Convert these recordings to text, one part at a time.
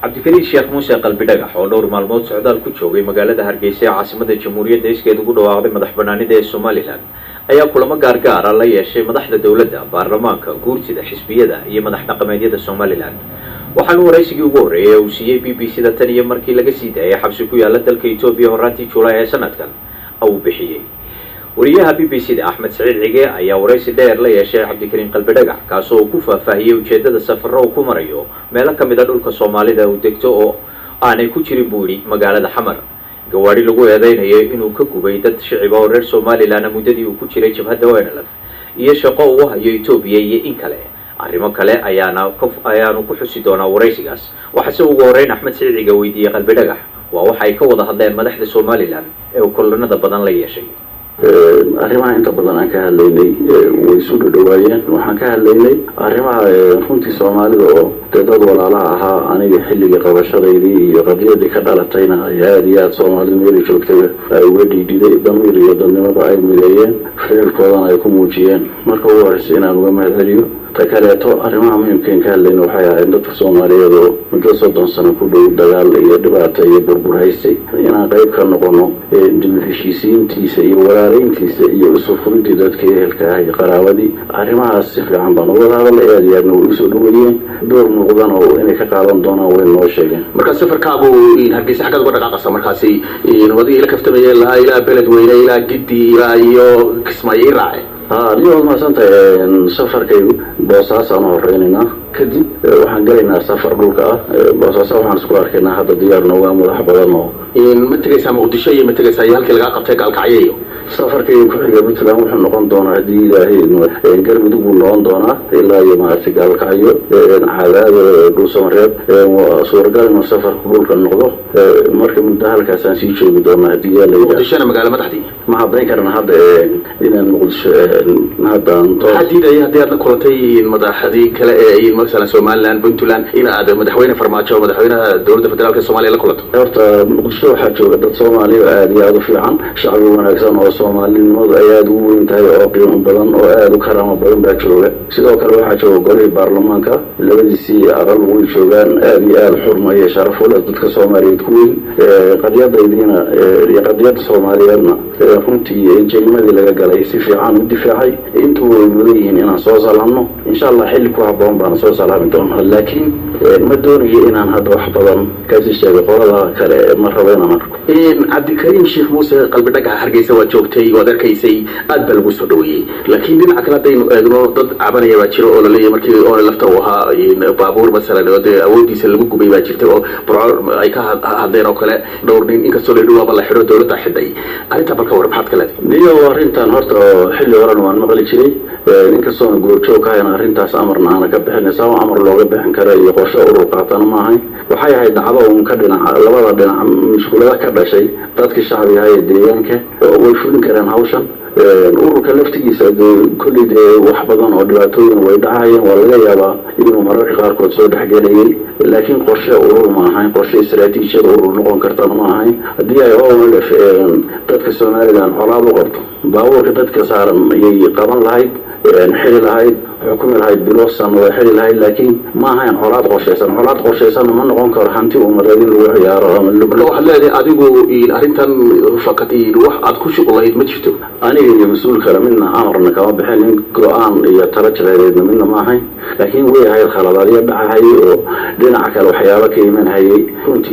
cabdikariin sheekh muuse qalbi dhagax oo dhowr maalmood socdaal ku joogay magaalada Hargeysa ee caasimadda Jamhuuriyadda Iskeed ugu dhawaaqday madaxbannaanida ee Somaliland ayaa kulamo gaar ah la yeeshay madaxda dawladda, baarlamaanka, guurtida, xisbiyada iyo madax dhaqameedyada Somaliland. waxaan waraysigii ugu horeeyay uu siiyay BBC-da tan iyo markii laga sii daayay xabsi ku yaala dalka Itoobiya horaantii Juulaay ee sanadkan uu bixiyay. wariyaha BBC-da Axmed Saciid Cige ayaa waraysi dheer la yeeshay cabdikariin qalbi dhagax kaasoo ku faahfaahiyay ujeedada safarro uu ku marayo meelo ka mid ah dhulka Soomaalida uu degto oo aanay ku jirin buuri magaalada Xamar. gawaari lagu eedeynayay inuu ka gubay dad shicib oo reer Somaliland muddadii uu ku jiray jabhadda Wararka iyo shaqo uu hayo Itoobiya iyo in kale. arrimo kale ayaanu ku xusi doonaa waraysigaas. waxaase ugu horeyn Axmed Saciid Cige weydiiyay qalbi dhagax waa waxa ay ka wada hadleen madaxda Somaliland ee kulanada badan la yeeshay. arrimaha inta badan aan ka hadlaynay way isu dhawaayeen. waxaan ka hadlaynay arrimaha runtii Soomaalida oo dad walaalaha ahaa aniga xilliga qabashadaydii iyo qadiyadii ka dhalatayna aad iyo aad Soomaalida meel joogtay ay uga dhiididay damiir iyo dadnimada ay mideeyeen ficilkoodana ay ku muujiyeen. marka ugu horreysay inaan uga mahadceliyo takaleeto arrimaha muhiimka ka hadlayna waxay ahayd dadka Soomaaliyeed oo muddo 30 sano ku dhow dagaal iyo dhibaato iyo burbur haystay inaan qayb ka noqono dib u heshiisiintiisa iyo walaalayntiisa iyo isu furidii dadka ehelka ah iyo qaraabadii. arrimahaas si fiican baan uga hadalay aad iyo aadna way isu dhaweeyeen door muuqdan oo inay ka qaadan doonaan way noo sheegeen. marka safarkaagu Hargeysa xagga uga dhaqaaqaysa markaasi wadii la kaftamay ilaa beled weyne ilaa Giddi ilaa iyo Kismaayo raacay. اليوم ما سنت سفر كيو بوساس أنا هريننا كدي وحن جينا سفر بوكا بوساس وحن سكوار كنا هذا ديار نوام مرحبا نو إن متى سامع ودشيء متى سايال كلا قبتك على كعيه سفر كيو كحيل مثل ما وحن نقول دونا دي هي إن قرب دبول نقول دونا إلا يوم أرتك على كعيه على دوسم ريب وصور قال إنه سفر قبول كان نقوله مركب من ده الكاسان سيشوا بدونا دي اللي ودشينا مقالة ما تحدي ما حبينا كنا هذا إن نقولش هذا حديد أي هذا كلتي مدحدي كلا مثلا Somaliland بنتلان إن هذا مدحوين فرماتشوا مدحوين دولة فدرالية الصومالية لكلته. أرتا مقصود حتى قد الصومالي عادي هذا في عن شعب ونكسان والصومالي الموضوع عادي وانتهى أقيم بدن وعادي كرامة بدن بكشوله. سيدا كلوا حتى قولي البرلمان كا اللي سي أقل ويشوفان عادي الحرمة يشرف ولا ضد الصومالي تكون قضية بيدينا قضية الصوماليين فهمتي الجريمة اللي قال يصير عن دفاعي أنتوا مديرين أنا صوصل عنه إن شاء الله حلك وحبهم بنا صوصل عنهم لكن ما دوري إن هذا وحبهم كذا شيء قولا مرة بين مرة. إن cabdikariin sheekh muuse qalbi dhagax Hargeysa waa joogtay oo darkaysay aad bal ugu soo dhaweeyay laakiin dhinaca kale hadaynu eegno dad cabanaya baa jiro oo la leeyahay markii oo lafta u ahaa Baabur masalan oo awoodiisa lagu gubay baa jirtay oo ay ka hadleen oo kale dhowr nin inkastoo la dhawaaba la xiro dawladda xidhay arinta balka war maxaad kale niyo arintan horta xilli horan waan maqli jiray inkastoo goorjoog ka hayna arintaas amarna aan ka bixinaysaa amar looga bixin karo iyo qorshe urur qaatan ma ahayn waxay ahayd dhacdo oo ka dhinaca labada dhinac mashquulada ka dhashay dadka shacbiga ay deegaanka way fulin karaan hawshan ururka laftigiisa kulli wax badan oo dhibaatooyin way dhacayeen waa laga yaabaa inuu mararka qaarkood soo dhaxgalayay laakiin qorshe urur ma ahayn qorshe istiraatiijiyad urur noqon karta ma ahayn hadii ay OLF dadka Somaliland colaad u qabto baabuurka dadka saaran ayay qaban lahayd xili lahayd حكومة هاي بلوسان وحيل هاي لكن ما هي حالات قرشيسان ما نقول كرهنتي ومرادين الوحيارة لو حلالي أديكو الأرنتان فقط يروح أدكو شغله متشتو أنا مسؤول كلامنا أمرنا كمان بحال القرآن يترجع لنا منا ما هي لكن وين هاي الخلطات يبع هاي دينا عكال وحيارة كيمن هاي كنت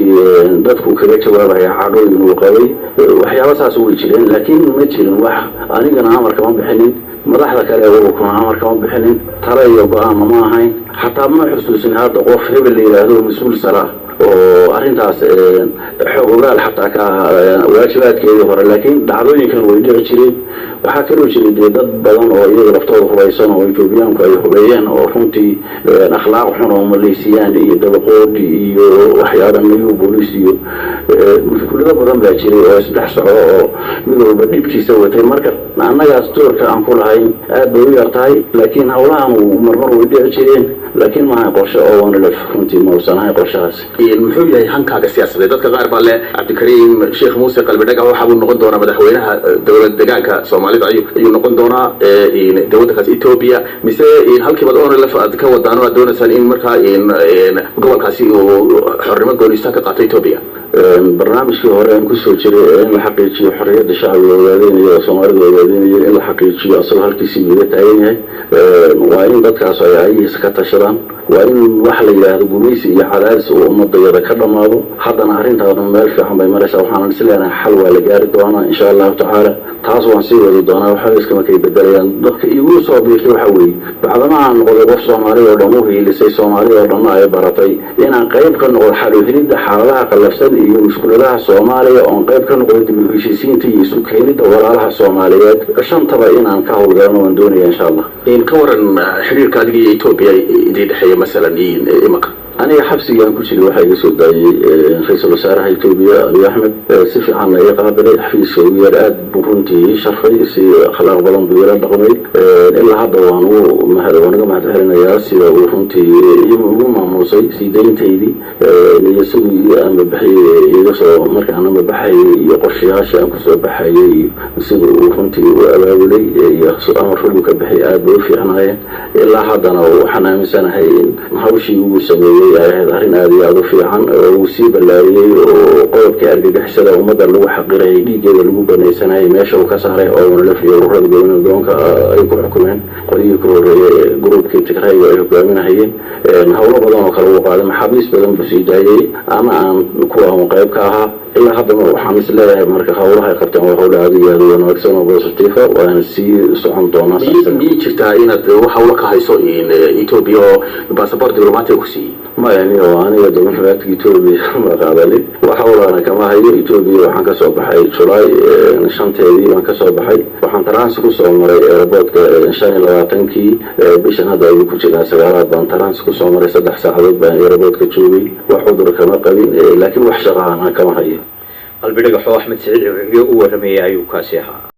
دتكو كذا شباب هي عدو وقوي وحيارة ساسوي جلين لكن متشلون واحد أنا كان أمر كمان بحال madaxda kale oo ku amarka ma bixinin tara iyo go'aan ma ahayn xataa ma xusuusin hada qof hebel yiraahdo mas'uul sara oo arintaas xogogaal xataa ka waajibaadkeedii hore laakiin dhacdooyinkan way dhici jireen waxa kale oo jiray dad badan oo iyaga laftooda hubaysan oo Itoobiyaanku ay hubayeen oo runtii akhlaaq xun oo Maleesiyaan iyo dabaqoodi iyo waxyaabo miyu booliis iyo mushkulada badan baa jiray oo isdhex socdo oo mid walba dhibkiisa watay marka annagaas doorka aan ku lahayn aad bay u yartahay laakiin hawlahan marmar way dhici jireen laakiin maaha qorshe oo wana runtii ma uusan qorshahaas muxuu yahay hankaaga siyaasadeed dadka qaar baa leh cabdikariim sheekh muuse qalbi dhagax waxa uu noqon doonaa madaxweynaha dowlad deegaanka Soomaalida ayuu noqon doonaa dowladda Ethiopia mise halkii baad oona la faad ka wadaan oo doonaysan in markaa gobolkaasi uu xornimo goonista ka qaato Ethiopia barnaamijkii hore aan ku soo jiray in la xaqiijiyo xorriyadda shacbiga iyo Soomaalida in la xaqiijiyo asal halkiisii uga taagan yahay waa in dadkaas ay ka tashadaan waa in wax la yiraahdo gumaysi iyo cadaadis oo ummadayada ka dhamaado haddana arrintaas meel fiican bay maraysaa waxaan isleeyahay xal waa la gaari doonaa insha Allah ta'ala taas waan sii wadi doonaa waxa iska markay bedelayaan dadka igu soo biirtay waxa weeye bacdama aan noqday qof Soomaali oo dhan u hiilisay Soomaali oo dhan ay baratay inaan qayb ka noqdo xal u helidda xaaladaha qalafsan iyo mushkiladaha Soomaaliya oo qayb ka noqdo dib u heshiisiinta iyo isu keenidda walaalaha Soomaaliyeed shantaba inaan ka howlgalno waan doonayaa insha Allah in ka waran xiriirka adiga iyo Ethiopia idin dhaxeeya masalan imaka أنا حبسي أنا كل شيء واحد يسود رئيس الوزراء إثيوبيا أبي أحمد سفي عنا يقابل حفيز سوية الآد برونتي شرفي سي خلاق بلان بيران دقمي إلا هذا وانو مهد وانو مهد هرنا ياسي برونتي يمو موسي سيدين تيدي يسوي أنا بحي يسو مركا أنا بحي يقرشياش أنا كسو بحي يسوي برونتي وأباولي يخصو أمر فلوك بحي آد بوفي عنايا إلا هذا وحنا مسانا هاي هاوشي وسمي arrin aad iyo aad u fiican oo si balaariyay oo qodobka argagixisada ummadda lagu xaqiray dhiigeeda lagu banaysanay meesha uu ka saaray oo la fiiro ururada gobolka ay ku xukumeen qodobkii ku horeeyay gruubkii Tigray ay hogaaminayeen hawlo badan oo kala waqaaday maxaabiis badan buu sii daayay ama aan kuwa qayb ka ahaa ilaa hadda waxaan isleeyahay marka hawlaha ay qabtaan waa hawlo aad iyo aad u wanaagsan oo positive ah waan sii socon doonaa miyay jirtaa inaad hawlo ka hayso Ethiopia passport diplomatic ku sii ما يعني أنا يدوم حياة إثيوبيا ما قابلني وحاول أنا كما هي إثيوبيا وحن كسب بحي جولاي نشان تهدي وحن كسب بحي وحن ترانسكو سومري رباط نشان لواتنكي بيشان هذا يكون جنا سجارات بان ترانسكو سومري سدح ساعات بان رباط كتشوبي وحضر كما قبل لكن وحشرها أنا كما هي قلبي دغخ أحمد سعيد هو رمي أيو كاسيها